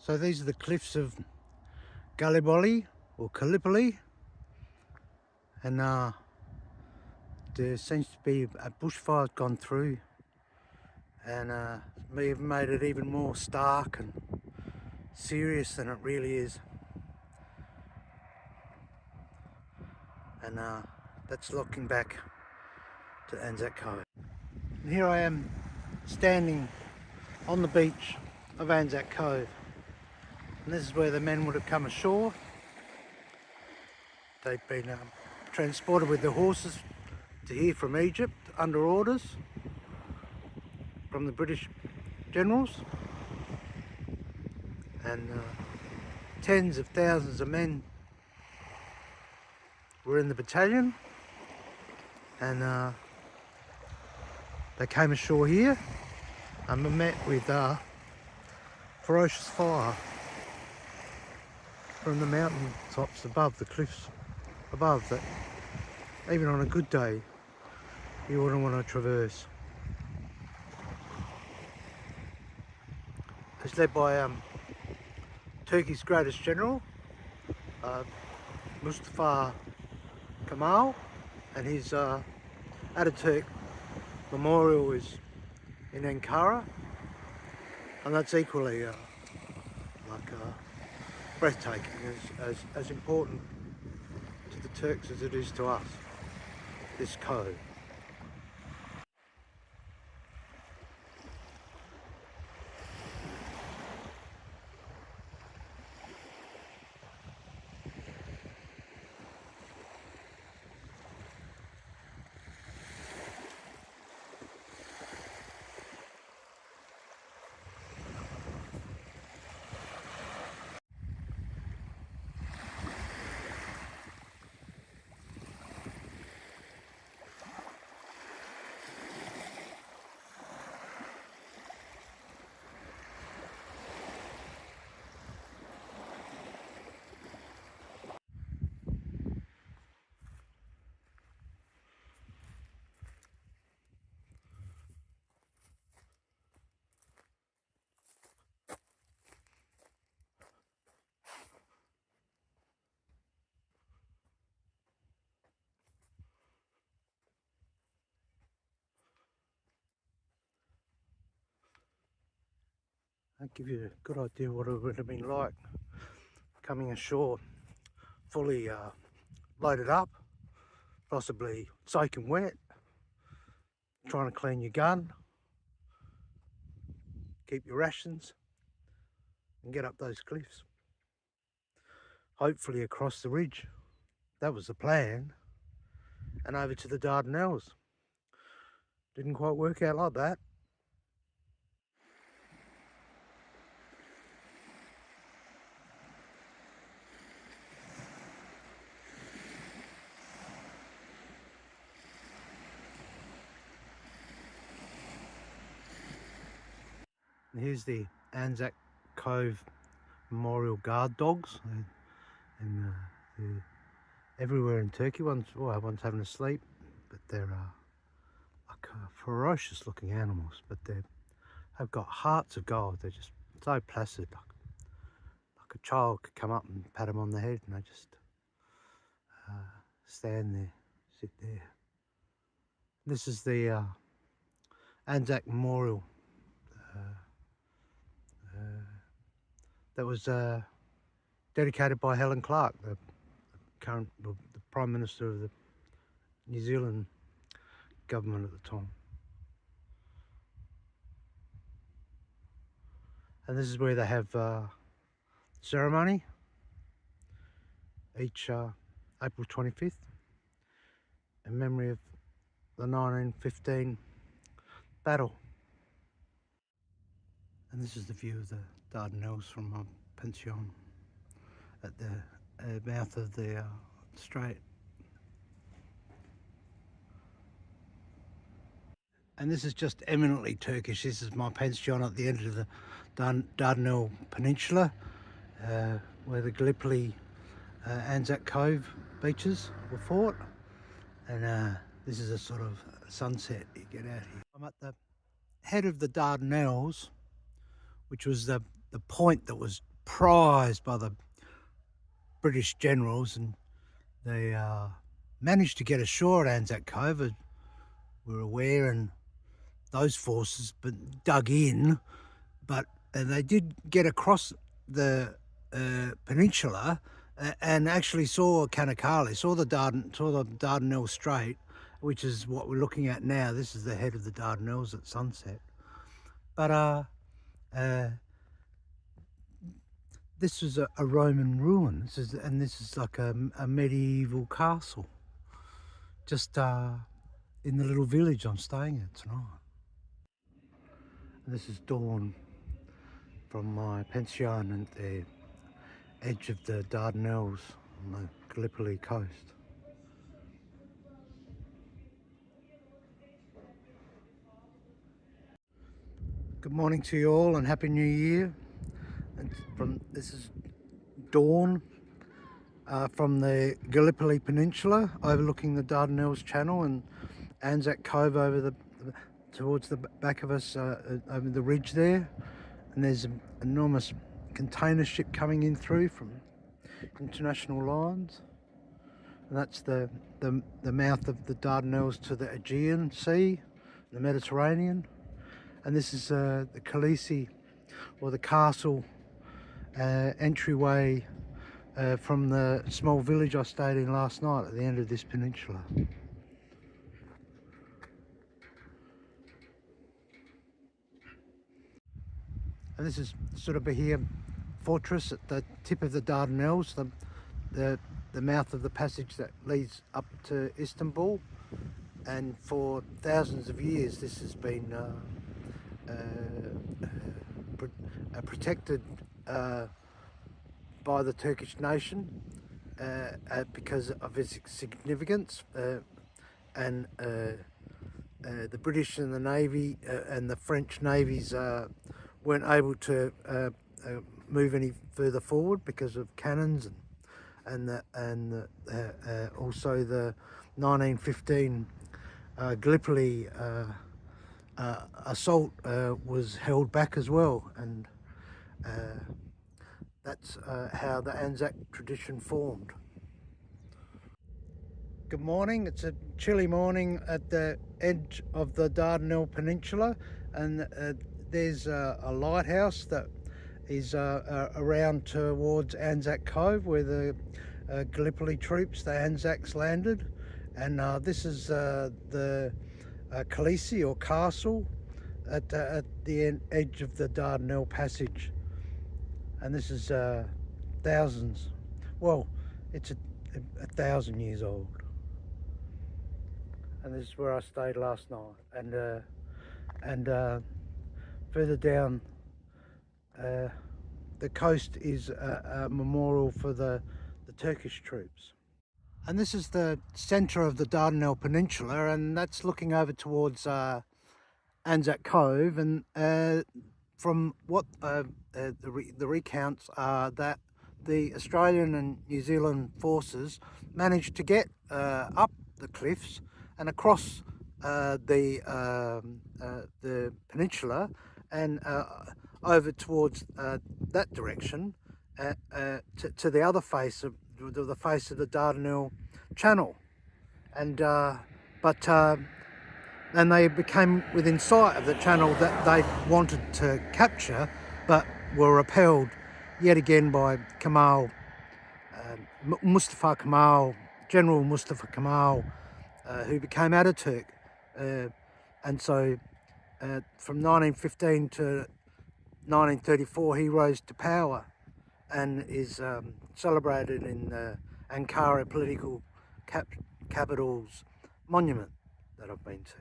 So these are the cliffs of Gallipoli or Gallipoli, and there seems to be a bushfire gone through, and may have made it even more stark and serious than it really is. And that's looking back to Anzac Cove. And here I am standing on the beach of Anzac Cove, and this is where the men would have come ashore. They've been transported with their horses to here from Egypt under orders from the British generals, and tens of thousands of men were in the battalion, and they came ashore here and were met with ferocious fire from the mountain tops above, the cliffs above, that even on a good day you wouldn't want to traverse. It's led by Turkey's greatest general, Mustafa Kemal, and his Ataturk memorial is in Ankara, and that's equally breathtaking, as important to the Turks as it is to us, this cove. That'll give you a good idea what it would have been like coming ashore fully loaded up, possibly soaking wet, trying to clean your gun, keep your rations, and get up those cliffs, hopefully across the ridge. That was the plan, and over to the Dardanelles. Didn't quite work out like that. And here's the Anzac Cove Memorial Guard dogs, and they're everywhere in Turkey. One's having a sleep, but they're like ferocious looking animals, but they've got hearts of gold. They're just so placid, like a child could come up and pat them on the head, and they just stand there, sit there. This is the Anzac Memorial that was dedicated by Helen Clark, the Prime Minister of the New Zealand government at the time. And this is where they have ceremony each April 25th in memory of the 1915 battle. And this is the view of the Dardanelles from my pension at the mouth of the strait. And this is just eminently Turkish. This is my pension at the end of the Dardanelles Peninsula, where the Gallipoli Anzac Cove beaches were fought. And this is a sort of sunset you get out here. I'm at the head of the Dardanelles, which was the point that was prized by the British generals, and they managed to get ashore at Anzac Cove. We were aware, and those forces dug in, but they did get across the peninsula and actually saw Kanakali, saw the Dardanelles Strait, which is what we're looking at now. This is the head of the Dardanelles at sunset. But this is a Roman ruin. This is like a medieval castle, just in the little village I'm staying at tonight. And this is dawn from my pension at the edge of the Dardanelles on the Gallipoli coast. Good morning to you all and Happy New Year. And this is dawn from the Gallipoli Peninsula overlooking the Dardanelles Channel and Anzac Cove over towards the back of us over the ridge there. And there's an enormous container ship coming in through from international lines. And that's the mouth of the Dardanelles to the Aegean Sea, the Mediterranean. And this is the Khaleesi, or the castle entryway from the small village I stayed in last night at the end of this peninsula. And this is sort of Bahia Fortress at the tip of the Dardanelles, the mouth of the passage that leads up to Istanbul. And for thousands of years this has been protected by the Turkish nation because of its significance, and the British and the Navy and the French navies weren't able to move any further forward because of cannons and also the 1915 Gallipoli assault was held back as well, and that's how the Anzac tradition formed. Good morning. It's a chilly morning at the edge of the Dardanelles Peninsula, and there's a lighthouse that is around towards Anzac Cove where the Gallipoli troops, the Anzacs, landed. And this is the Khaleesi, or castle, at the edge of the Dardanelles Passage. And this is thousands, well, it's a 1,000 years old. And this is where I stayed last night. And further down the coast is a memorial for the Turkish troops. And this is the centre of the Dardanelles Peninsula, and that's looking over towards Anzac Cove. And from what the recounts are, that the Australian and New Zealand forces managed to get up the cliffs and across the peninsula and over towards that direction to the other face of the Dardanelles Channel, and and they became within sight of the channel that they wanted to capture, but were repelled yet again by Mustafa Kemal, General Mustafa Kemal, who became Ataturk, and so from 1915 to 1934 he rose to power and is celebrated in Ankara Political Capital's monument that I've been to.